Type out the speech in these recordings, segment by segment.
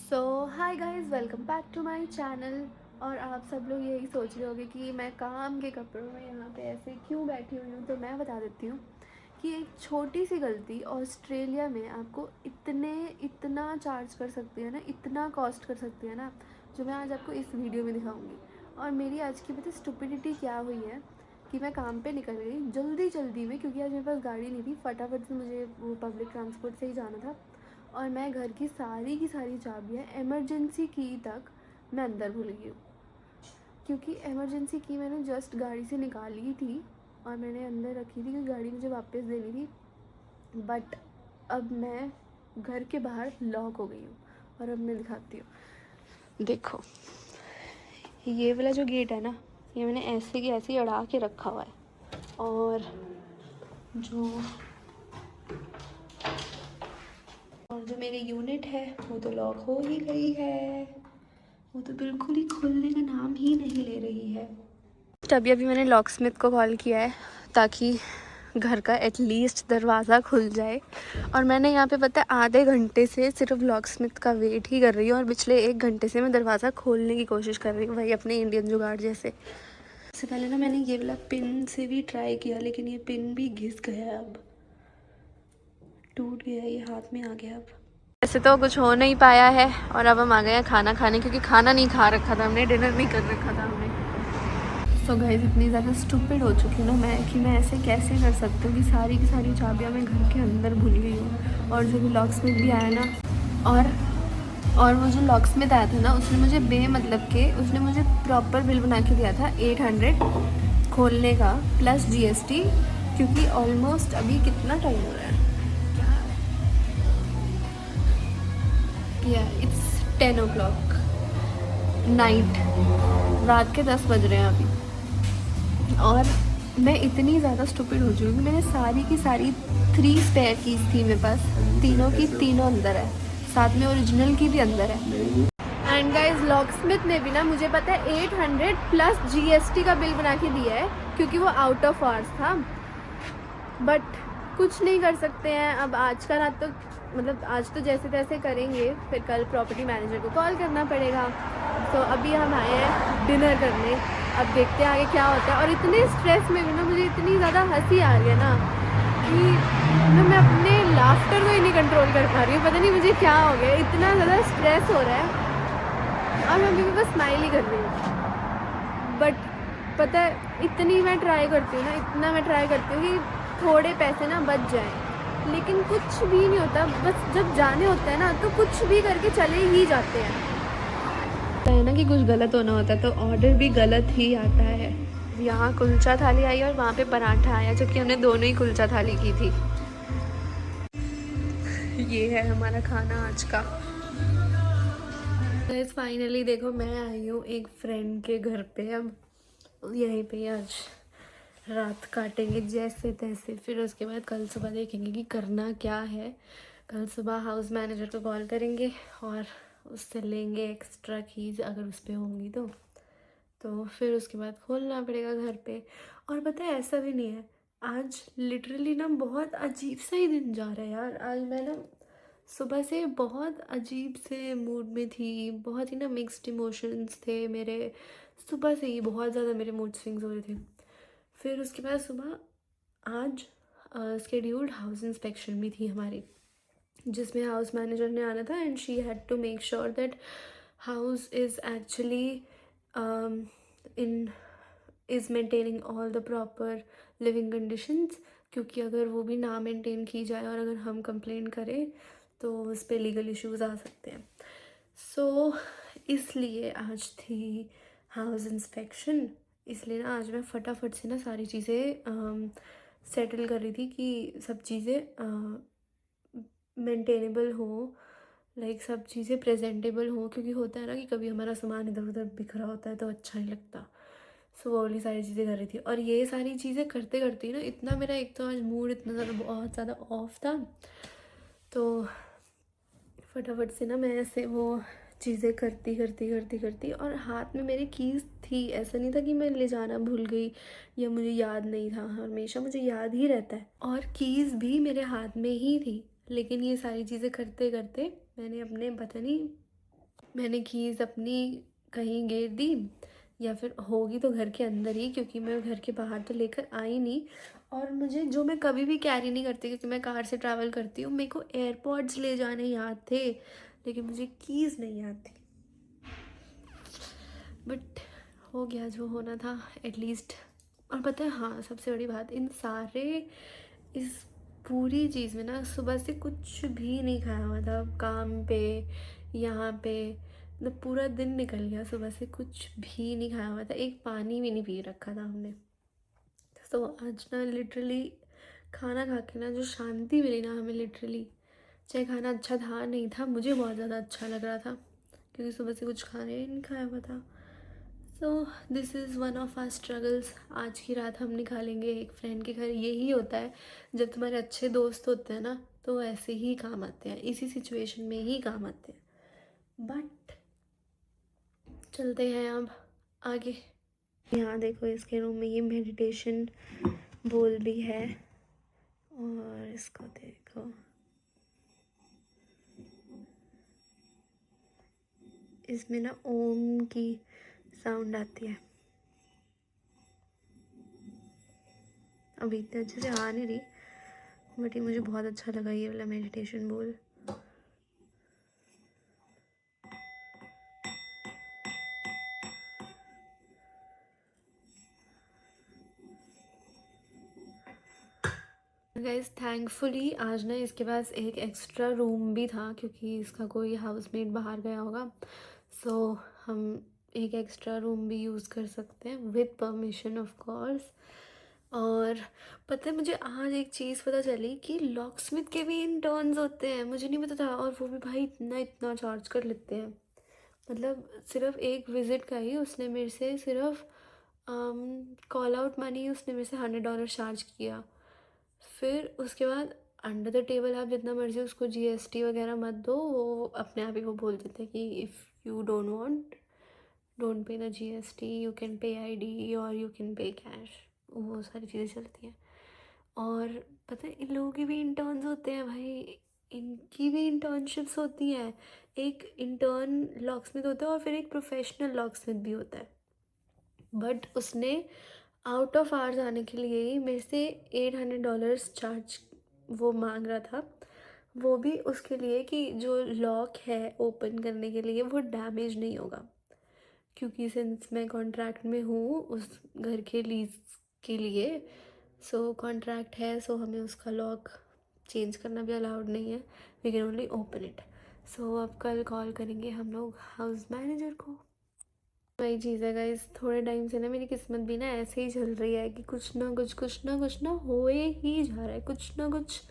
So hi guys, welcome back to my channel. और आप सब लोग यही सोच रहे होंगे कि मैं काम के कपड़ों में यहाँ पे ऐसे क्यों बैठी हुई हूँ। तो मैं बता देती हूँ कि एक छोटी सी गलती ऑस्ट्रेलिया में आपको इतना चार्ज कर सकती है ना, इतना कॉस्ट कर सकती है ना, जो मैं आज आपको इस वीडियो में दिखाऊंगी। और मेरी आज की पता स्टुपिडिटी क्या हुई है कि मैं काम पे निकल गई जल्दी जल्दी में, क्योंकि आज मेरे पास गाड़ी नहीं थी। फटाफट से मुझे वो पब्लिक ट्रांसपोर्ट से ही जाना था। और मैं घर की सारी चाबियाँ इमरजेंसी की तक मैं अंदर भूल गई हूँ, क्योंकि इमरजेंसी की मैंने जस्ट गाड़ी से निकाली थी और मैंने अंदर रखी थी क्योंकि गाड़ी मुझे वापस देनी थी। बट अब मैं घर के बाहर लॉक हो गई हूँ। और अब मैं दिखाती हूँ, देखो ये वाला जो गेट है ना, ये मैंने ऐसे की ऐसे ही अड़ा के रखा हुआ है। और जो जो मेरी यूनिट है वो तो लॉक हो ही गई है, वो तो बिल्कुल ही खुलने का नाम ही नहीं ले रही है। अभी अभी मैंने लॉक स्मिथ को कॉल किया है ताकि घर का एटलीस्ट दरवाज़ा खुल जाए। और मैंने यहाँ पे पता है आधे घंटे से सिर्फ लॉक स्मिथ का वेट ही कर रही हूँ, और पिछले 1 घंटे से मैं दरवाज़ा खोलने की कोशिश कर रही हूँ, भाई अपने इंडियन जुगाड़ जैसे। इससे पहले ना मैंने ये वाला पिन से भी ट्राई किया, लेकिन ये पिन भी घिस गया, अब टूट गया, ये हाथ में आ गया। अब वैसे तो कुछ हो नहीं पाया है और अब हम आ गए हैं खाना खाने, क्योंकि खाना नहीं खा रखा था हमने, डिनर नहीं कर रखा था हमने। सो गाइस, इतनी ज़्यादा स्टूपिड हो चुकी हूँ ना मैं कि मैं ऐसे कैसे कर सकती हूँ कि सारी की सारी चाबियाँ मैं घर के अंदर भूल गई हूँ। और जो भी लॉक स्मिथ भी आया ना, और वो जो लॉक स्मिथ आया था ना, उसने मुझे उसने मुझे प्रॉपर बिल बना के दिया था 800 खोलने का प्लस GST, क्योंकि ऑलमोस्ट अभी कितना टाइम हो रहा है, इट्स 10 o'clock नाइट, रात के 10 बज रहे हैं अभी। और मैं इतनी ज़्यादा स्टूपिड हो चुकी हूँ कि मैंने सारी की सारी 3 स्पेयर कीज थी मेरे पास, तीनों की तीनों अंदर है, साथ में ओरिजिनल की भी अंदर है। एंड गाइज, लॉक स्मिथ ने भी ना मुझे पता है 800 प्लस GST का बिल बना के दिया है, क्योंकि वो आउट ऑफ आवर्स था। बट कुछ नहीं कर सकते हैं अब। आज का रात तो मतलब आज तो जैसे तैसे करेंगे, फिर कल प्रॉपर्टी मैनेजर को कॉल करना पड़ेगा। तो अभी हम आए हैं डिनर करने, अब देखते हैं आगे क्या होता है। और इतने स्ट्रेस में भी ना मुझे इतनी ज़्यादा हंसी आ रही है ना कि मैं अपने लाफ्टर को ही नहीं कंट्रोल कर पा रही हूँ। पता नहीं मुझे क्या हो गया, इतना ज़्यादा स्ट्रेस हो रहा है और मैं अभी भी बस स्माइल ही कर रही हूँ। बट पता है, इतना मैं ट्राई करती हूँ कि थोड़े पैसे ना बच जाएं, लेकिन कुछ भी नहीं होता। बस जब जाने होता है ना तो कुछ भी करके चले ही जाते हैं। है ना कि कुछ गलत होना होता है तो ऑर्डर भी गलत ही आता है। यहाँ कुलचा थाली आई और वहाँ पे पराठा आया, जबकि हमने दोनों ही कुलचा थाली की थी। ये है हमारा खाना आज का। गाइस फाइनली देखो, मैं आई हूँ एक फ्रेंड के घर पे। अब यहीं पे आज रात काटेंगे जैसे तैसे, फिर उसके बाद कल सुबह देखेंगे कि करना क्या है। कल सुबह हाउस मैनेजर को कॉल करेंगे और उससे लेंगे एक्स्ट्रा कीज, अगर उस पर होंगी तो फिर उसके बाद खोलना पड़ेगा घर पे। और पता है ऐसा भी नहीं है, आज लिटरली ना बहुत अजीब सा ही दिन जा रहा है यार। आज मैं ना सुबह से बहुत अजीब से मूड में थी, बहुत ही ना मिक्स्ड इमोशंस थे मेरे। सुबह से ही बहुत ज़्यादा मेरे मूड स्विंग्स हो रहे थे। फिर उसके बाद सुबह आज स्केड्यूल्ड हाउस इंस्पेक्शन भी थी हमारी, जिसमें हाउस मैनेजर ने आना था and she had to make sure that house is actually in is maintaining all the proper living conditions. क्योंकि अगर वो भी ना मेंटेन की जाए और अगर हम कंप्लेन करें तो उस पर लीगल इश्यूज आ सकते हैं। सो इसलिए आज थी हाउस इंस्पेक्शन, इसलिए ना आज मैं फटाफट से ना सारी चीज़ें सेटल कर रही थी कि सब चीज़ें मेंटेनेबल हो, लाइक सब चीज़ें प्रेजेंटेबल हो। क्योंकि होता है ना कि कभी हमारा सामान इधर उधर बिखरा होता है तो अच्छा नहीं लगता। सो वो वाली सारी चीज़ें कर रही थी, और ये सारी चीज़ें करते करते ना इतना मेरा एक तो आज मूड इतना ज़्यादा बहुत ज़्यादा ऑफ था, तो फटाफट से ना मैं ऐसे वो चीज़ें करती और हाथ में मेरी कीज़ थी। ऐसा नहीं था कि मैं ले जाना भूल गई या मुझे याद नहीं था, हमेशा मुझे याद ही रहता है। और कीज़ भी मेरे हाथ में ही थी, लेकिन ये सारी चीज़ें करते करते मैंने अपने पता नहीं मैंने कीज़ अपनी कहीं गिर दी, या फिर होगी तो घर के अंदर ही, क्योंकि मैं घर के बाहर तो लेकर आई नहीं। और मुझे जो मैं कभी भी कैरी नहीं करती, क्योंकि मैं कार से ट्रैवल करती हूँ, मेरे को एयरपॉड्स ले जाने याद थे, लेकिन मुझे कीज़ नहीं याद थी। बट हो गया जो होना था एटलीस्ट। और पता है, हाँ, सबसे बड़ी बात, इस पूरी चीज़ में ना सुबह से कुछ भी नहीं खाया हुआ था, काम पे, यहाँ पे, मतलब पूरा दिन निकल गया, सुबह से कुछ भी नहीं खाया हुआ था, एक पानी भी नहीं पी रखा था हमने। तो आज ना लिटरली खाना खा के ना जो शांति मिली ना हमें, लिटरली, चाहे खाना अच्छा था नहीं था, मुझे बहुत ज़्यादा अच्छा लग रहा था, क्योंकि सुबह से कुछ खाने ही नहीं खाया हुआ था। So this is one of our struggles. आज की रात हम निकालेंगे एक फ्रेंड के घर। यही होता है जब तुम्हारे अच्छे दोस्त होते हैं ना, तो ऐसे ही काम आते हैं, इसी सिचुएशन में ही काम आते हैं। बट चलते हैं अब आगे। यहाँ देखो, इसके रूम में ये मेडिटेशन बोल भी है, और इसको देखो, इसमें ना ओम की साउंड आती है। अभी इतने अच्छे से आ नहीं रही, बट ये मुझे बहुत अच्छा लगा, ये वाला मेडिटेशन बोल। गाइज थैंकफुली आज ना इसके पास एक एक्स्ट्रा रूम भी था, क्योंकि इसका कोई हाउसमेट बाहर गया होगा। सो हम एक एक्स्ट्रा रूम भी यूज़ कर सकते हैं विद परमिशन ऑफ कोर्स। और पता है, मुझे आज एक चीज़ पता चली कि लॉकस्मिथ के भी इंटर्न्स होते हैं, मुझे नहीं पता था। और वो भी भाई इतना इतना चार्ज कर लेते हैं, मतलब सिर्फ एक विज़िट का ही उसने मेरे से सिर्फ कॉल आउट मनी उसने मेरे से $100 चार्ज किया। फिर उसके बाद अंडर द टेबल आप जितना मर्जी उसको जीएसटी वगैरह मत दो, वो अपने आप ही वो बोल देते हैं कि if you don't want, don't pay the GST, you can pay ID और यू कैन पे कैश, वो सारी चीज़ें चलती हैं। और पता है, इन लोगों की भी इंटर्न्स होते हैं भाई, इनकी भी इंटर्नशिप्स होती हैं। एक इंटर्न लॉकस्मिथ होता है और फिर एक प्रोफेशनल लॉकस्मिथ भी होता है। बट उसने आउट ऑफ आवर्स आने के लिए ही मेरे से $800 चार्ज वो मांग रहा था। वो भी उसके लिए कि जो लॉक है ओपन करने के लिए वो डैमेज नहीं होगा, क्योंकि सिंस मैं कॉन्ट्रैक्ट में हूँ उस घर के लीज के लिए, सो कॉन्ट्रैक्ट है, सो हमें उसका लॉक चेंज करना भी अलाउड नहीं है, we can only open it. So अब कल कॉल करेंगे हम लोग हाउस मैनेजर को। वही चीज़ है गाइस, थोड़े टाइम से ना मेरी किस्मत भी ना ऐसे ही चल रही है कि कुछ ना कुछ ना होए ही जा रहा है, कुछ ना कुछ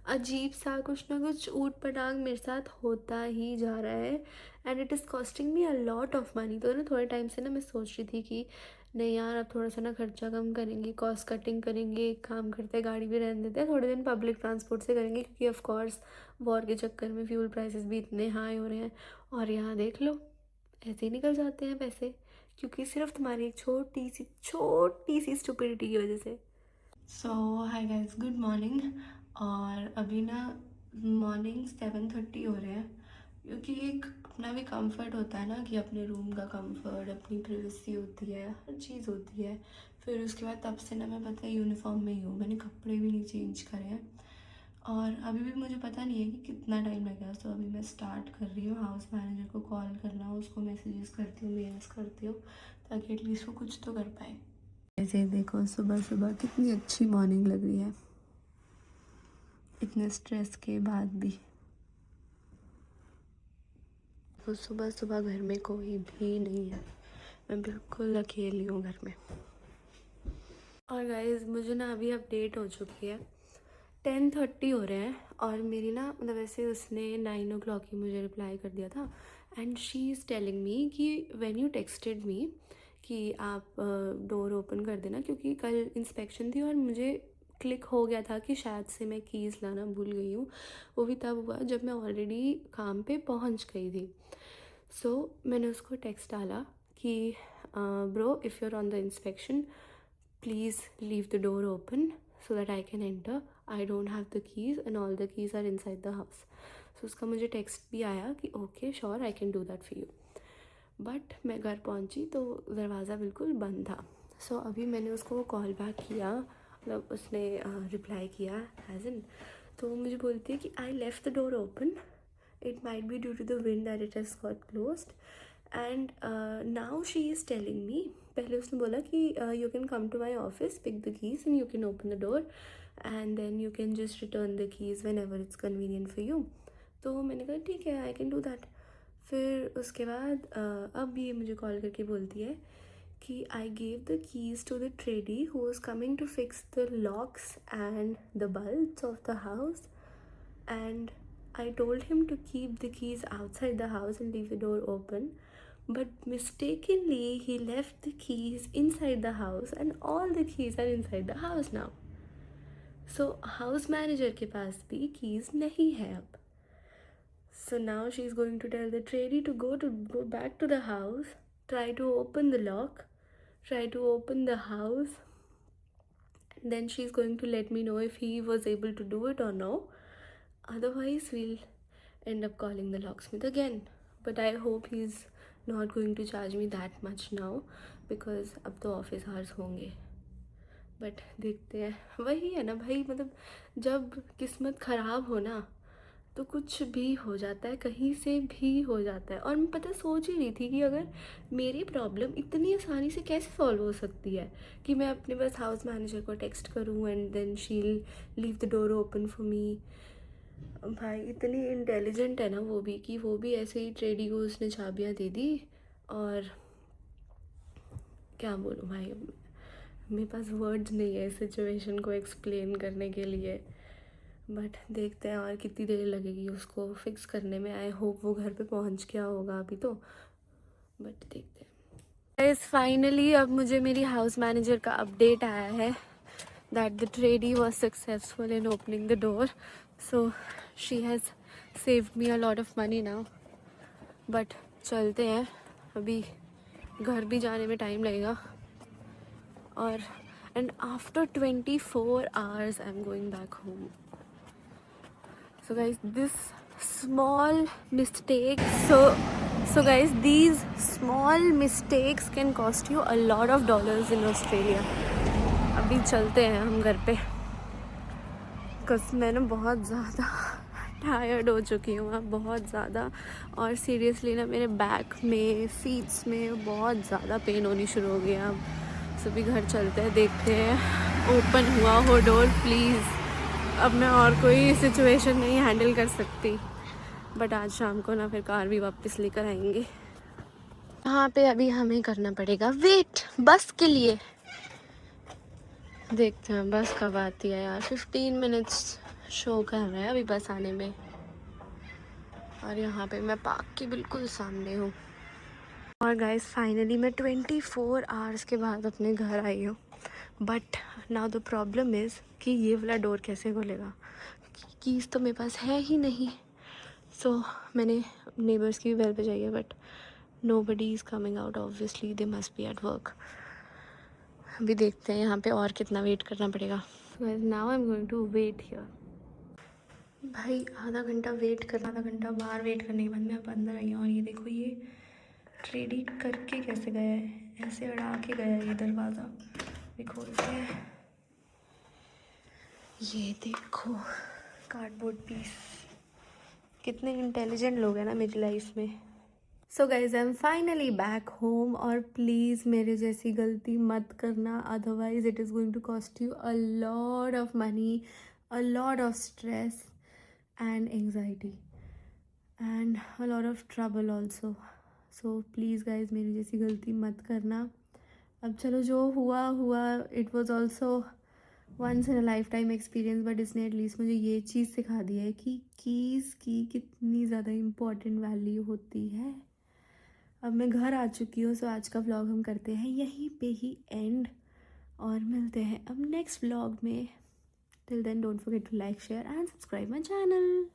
अजीब सा, कुछ ना कुछ ऊट पटांग मेरे साथ होता ही जा रहा है, and it is costing me a lot of money. तो ना थोड़े टाइम से ना मैं सोच रही थी कि नहीं यार, अब थोड़ा सा ना खर्चा कम करेंगे, कॉस्ट कटिंग करेंगे, एक काम करते हैं गाड़ी भी रहने देते हैं, थोड़े दिन पब्लिक ट्रांसपोर्ट से करेंगे, क्योंकि ऑफ कोर्स वॉर के चक्कर में फ्यूल प्राइसेस भी इतने हाई हो रहे हैं। और यहाँ देख लो, ऐसे ही निकल जाते हैं पैसे, क्योंकि सिर्फ तुम्हारी एक छोटी सी स्टुपिडिटी की वजह से। सो हाय गाइस, गुड मॉर्निंग। और अभी ना मॉर्निंग 7:30 हो रहे हैं, क्योंकि एक अपना भी कंफर्ट होता है ना, कि अपने रूम का कंफर्ट, अपनी प्राइवेसी होती है, हर चीज़ होती है। फिर उसके बाद तब से ना मैं पता है यूनिफॉर्म में ही हूँ, मैंने कपड़े भी नहीं चेंज करे हैं। और अभी भी मुझे पता नहीं है कि कितना टाइम लगेगा। सो अभी मैं स्टार्ट कर रही हूँ हाउस मैनेजर को कॉल करना, उसको मैसेजेस करती हूँ, मेल्स करती हूँ, ताकि एटलीस्ट वो कुछ तो कर पाए। ऐसे देखो, सुबह सुबह कितनी अच्छी मॉर्निंग लग रही है, इतने स्ट्रेस के बाद भी। वो सुबह सुबह घर में कोई भी नहीं है, मैं बिल्कुल अकेली हूँ घर में। और गाइज मुझे ना अभी अपडेट हो चुकी है, 10:30 हो रहे हैं, और मेरी ना मतलब वैसे उसने 9 o'clock ही मुझे रिप्लाई कर दिया था, एंड शी इज़ टेलिंग मी कि व्हेन यू टेक्सटेड मी कि आप डोर ओपन कर देना, क्योंकि कल इंस्पेक्शन थी और मुझे क्लिक हो गया था कि शायद से मैं कीज़ लाना भूल गई हूँ। वो भी तब हुआ जब मैं ऑलरेडी काम पे पहुँच गई थी। सो मैंने उसको टेक्स्ट डाला कि bro, if you are on the inspection, please leave the door open so that I can enter. I don't have the keys and all the keys are inside the house. सो उसका मुझे text भी आया कि okay sure I can do that for you. But मैं घर पहुंची तो दरवाज़ा बिल्कुल बंद था। सो अभी मैंने उसको कॉल बैक किया, मतलब उसने रिप्लाई किया एज इन, तो वो मुझे बोलती है कि I left the door open, it might be due to the wind that it has got closed and now she is telling me, पहले उसने बोला कि you can come to my office, pick the keys and you can open the door and then you can just return the keys whenever it's convenient for you. तो मैंने कहा ठीक है, I can do that. फिर उसके बाद अब ये मुझे कॉल करके बोलती है कि I gave the keys to the tradie who was coming to fix the locks and the bulbs of the house and I told him to keep the keys outside the house and leave the door open, but mistakenly he left the keys inside the house and all the keys are inside the house now. So house manager के पास भी keys नहीं है अब. So now she's going to tell the tradie to go back to the house, try to open the lock, try to open the house, and then she's going to let me know if he was able to do it or no. Otherwise we'll end up calling the locksmith again. But I hope he's not going to charge me that much now because अब तो office hours होंगे. But देखते हैं, वही है ना भाई, मतलब जब किस्मत ख़राब हो ना तो कुछ भी हो जाता है, कहीं से भी हो जाता है। और मैं पता सोच ही रही थी कि अगर मेरी प्रॉब्लम इतनी आसानी से कैसे सॉल्व हो सकती है कि मैं अपने बस हाउस मैनेजर को टेक्स्ट करूँ and then she leave the door open for me. भाई इतनी इंटेलिजेंट है ना वो भी, कि वो भी ऐसे ही ट्रेडी को उसने चाबियाँ दे दी। और क्या बोलूँ भाई, मेरे पास वर्ड्स नहीं है इस सिचुएशन को एक्सप्लेन करने के लिए। बट देखते हैं और कितनी देर लगेगी उसको फिक्स करने में। आई होप वो घर पे पहुंच गया होगा अभी तो, बट देखते हैं। फाइनली अब मुझे मेरी हाउस मैनेजर का अपडेट आया है that the tradie was successful in opening the door, so she has saved me a lot of money now. But चलते हैं, अभी घर भी जाने में टाइम लगेगा। और and after 24 hours I'm going back home. So guys, this small mistake, so guys, these small mistakes can cost you a lot of dollars in Australia. अभी चलते हैं हम घर पे, बिकॉज मैं ना बहुत ज़्यादा टायर्ड हो चुकी हूँ अब, बहुत ज़्यादा। और सीरियसली ना मेरे बैक में, फीट्स में बहुत ज़्यादा पेन होनी शुरू हो गया अब। सभी घर चलते हैं, देखते हैं ओपन हुआ हो डोर प्लीज़। अब मैं और कोई सिचुएशन नहीं हैंडल कर सकती। बट आज शाम को ना फिर कार भी वापस लेकर आएंगे। यहाँ पे अभी हमें करना पड़ेगा वेट बस के लिए। देखते हैं बस कब आती है यार। 15 मिनट्स शो कर रहा है अभी बस आने में। और यहाँ पे मैं पार्क के बिल्कुल सामने हूँ। और गाइस फाइनली मैं 24 आवर्स के बाद अपने घर आई हूँ। But now the problem is कि ये वाला डोर कैसे खोलेगा, कीज़ तो मेरे पास है ही नहीं। सो मैंने नेबर्स की भी बेल बजाई है, but nobody is coming out, obviously they must be at work. अभी देखते हैं यहाँ पे और कितना वेट करना पड़ेगा। Now I am going to wait here. भाई आधा घंटा वेट करना, आधा घंटा बाहर वेट करने के बाद मैं अब अंदर आई हूँ। और ये देखो, ये ट्रेडी करके कैसे गया है, ऐसे अड़ा के गया है ये दरवाज़ा। भी खोलते हैं, ये देखो कार्डबोर्ड पीस। कितने इंटेलिजेंट लोग हैं ना मेरी लाइफ में। So guys I am finally back home. और प्लीज़ मेरे जैसी गलती मत करना, otherwise it is going to cost you a lot of money, a lot of stress and anxiety and a lot of trouble also. So please guys मेरी जैसी गलती मत करना। अब चलो जो हुआ हुआ, it was also once in a life time experience, but इसने एटलीस्ट मुझे ये चीज़ सिखा दी है कि कीज़ की कितनी ज़्यादा इम्पोर्टेंट वैल्यू होती है। अब मैं घर आ चुकी हूँ, सो आज का व्लॉग हम करते हैं यहीं पे ही एंड, और मिलते हैं अब नेक्स्ट व्लॉग में। Till then don't forget to like, share and subscribe my channel.